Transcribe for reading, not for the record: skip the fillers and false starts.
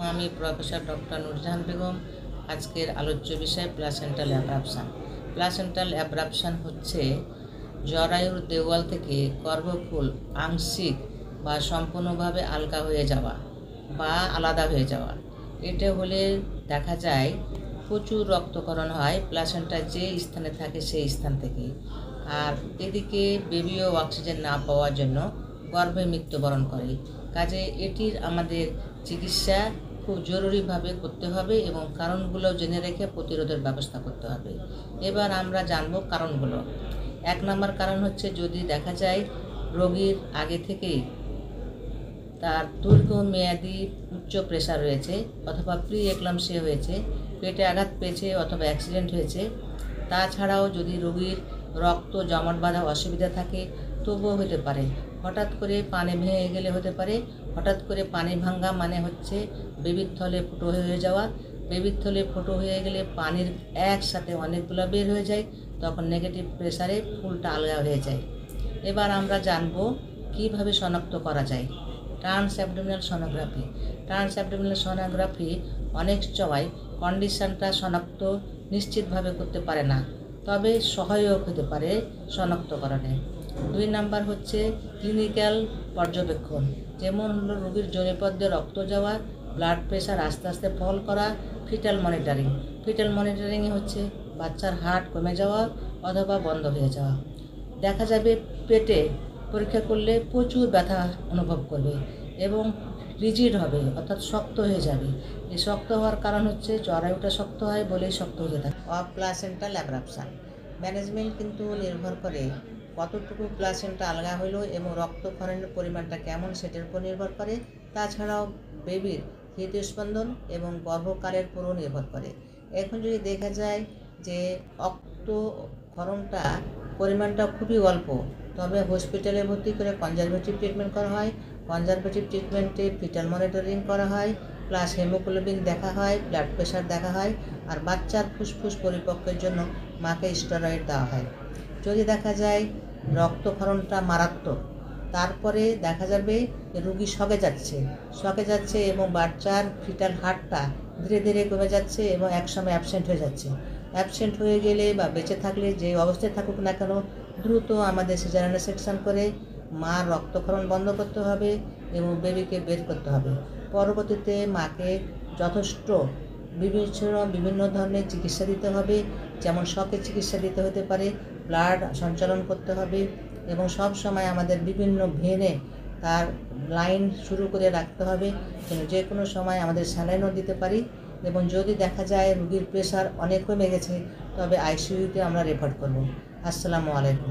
আমি professor doctor Nurjahan Begum. আজকের আলোচ্য বিষয় প্লাসেন্টাল অ্যাব্রাপশন। প্লাসেন্টাল অ্যাব্রাপশন হচ্ছে জরায়ুর দেওয়াল থেকে গর্ভফুল আংশিক বা সম্পূর্ণভাবে আলগা হয়ে যাওয়া বা আলাদা হয়ে যাওয়া। এটা হলে দেখা যায় প্রচুর রক্তক্ষরণ হয় প্লাসেন্টা যে স্থানে থাকে সেই স্থান থেকে। আর এদিকে বেবিও অক্সিজেন না পাওয়ার জন্য গর্ভে মৃত্যুবরণ করে। কাজে এটির আমাদের চিকিৎসা খুব জরুরিভাবে করতে হবে এবং কারণগুলো জেনে রেখে প্রতিরোধের ব্যবস্থা করতে হবে। এবার আমরা জানব কারণগুলো। 1 নম্বর কারণ হচ্ছে যদি দেখা যায় রোগীর আগে থেকেই তার দীর্ঘমেয়াদী উচ্চ প্রেশার রয়েছে অথবা প্রি এক্লাম্পসিয়া হয়েছে, পেটে আঘাত পেয়েছে অথবা অ্যাক্সিডেন্ট হয়েছে। তাছাড়াও যদি রোগীর রক্ত জমাট বাঁধা অসুবিধা থাকে তবুও হতে পারে। হঠাৎ করে পানি ভেঙে গেলে হতে পারে। হঠাৎ করে পানি ভাঙ্গা মানে হচ্ছে বেবির থলে ফুটো হয়ে যাওয়া। বেবির থলে ফুটো হয়ে গেলে পানির একসাথে অনেকগুলো বের হয়ে যায়, তখন নেগেটিভ প্রেসারে ফুলটা আলগা হয়ে যায়। এবার আমরা জানব কিভাবে শনাক্ত করা যায়। Trans abdominal sonography. Trans abdominal sonography অনেক সময় কন্ডিশনটা শনাক্ত নিশ্চিতভাবে করতে পারে না, তবে সহায়ক হতে পারে শনাক্তকরণে। 2 নাম্বার হচ্ছে ক্লিনিক্যাল পর্যবেক্ষণ, যেমন হলো রোগীর জনিপথ্যে রক্ত যাওয়া, ব্লাড প্রেশার আস্তে আস্তে ফল করা, ফিটাল মনিটরিং। ফিটাল মনিটরিংয়ে হচ্ছে বাচ্চার হার্ট কমে যাওয়া অথবা বন্ধ হয়ে যাওয়া। দেখা যাবে পেটে পরীক্ষা করলে প্রচুর ব্যথা অনুভব করবে এবং রিজিড হবে, অর্থাৎ শক্ত হয়ে যাবে। এই শক্ত হওয়ার কারণ হচ্ছে জরায়ুটা শক্ত হয় বলেই শক্ত হয়ে থাকে। প্লাসেন্টাল অ্যাব্রাপশন ম্যানেজমেন্ট কিন্তু নির্ভর করে কতটুকু প্লাসেন্টা আলগা হলো এবং রক্তক্ষরণের পরিমাণটা কেমন সেটার উপর নির্ভর করে। তাছাড়াও বেবির হৃদস্পন্দন এবং গর্ভকালের উপরও নির্ভর করে। এখন যদি দেখা যায় যে রক্তক্ষরণটা পরিমাণটা খুবই অল্প, তবে হসপিটালে ভর্তি করে কনজারভেটিভ ট্রিটমেন্ট করা হয়। কনজারভেটিভ ট্রিটমেন্টে ফিটাল মনিটরিং করা হয়, প্লাস হিমোগ্লোবিন দেখা হয়, ব্লাড প্রেশার দেখা হয়, আর বাচ্চার ফুসফুস পরিপক্কের জন্য মাকে স্টেরয়েড দেওয়া হয়। যদি দেখা যায় রক্তক্ষরণটা মারাত্মক, তারপরে দেখা যাবে রোগী শকে যাচ্ছে এবং বাচ্চার ফিটাল হার্টটা ধীরে ধীরে কমে যাচ্ছে এবং একসময় অ্যাবসেন্ট হয়ে যাচ্ছে। অ্যাবসেন্ট হয়ে গেলে বা বেঁচে থাকলে যে অবস্থায় থাকুক না কেন, দ্রুত আমাদের সিজারিয়ান সেকশন করে মার রক্তক্ষরণ বন্ধ করতে হবে এবং বেবিকে বের করতে হবে। পরবর্তীতে মাকে যথেষ্ট বিভিন্ন ধরনের চিকিৎসা দিতে হবে, যেমন শকের চিকিৎসা দিতে হতে পারে, ব্লাড সঞ্চালন করতে হবে এবং সব সময় আমাদের বিভিন্ন ভেনে তার লাইন শুরু করে রাখতে হবে, যে কোনো সময় আমাদের স্যালাইনও দিতে পারি। এবং যদি দেখা যায় রোগীর প্রেশার অনেক কমে গেছে তবে আইসিইউতে আমরা রেফার করব। আসসালামু আলাইকুম।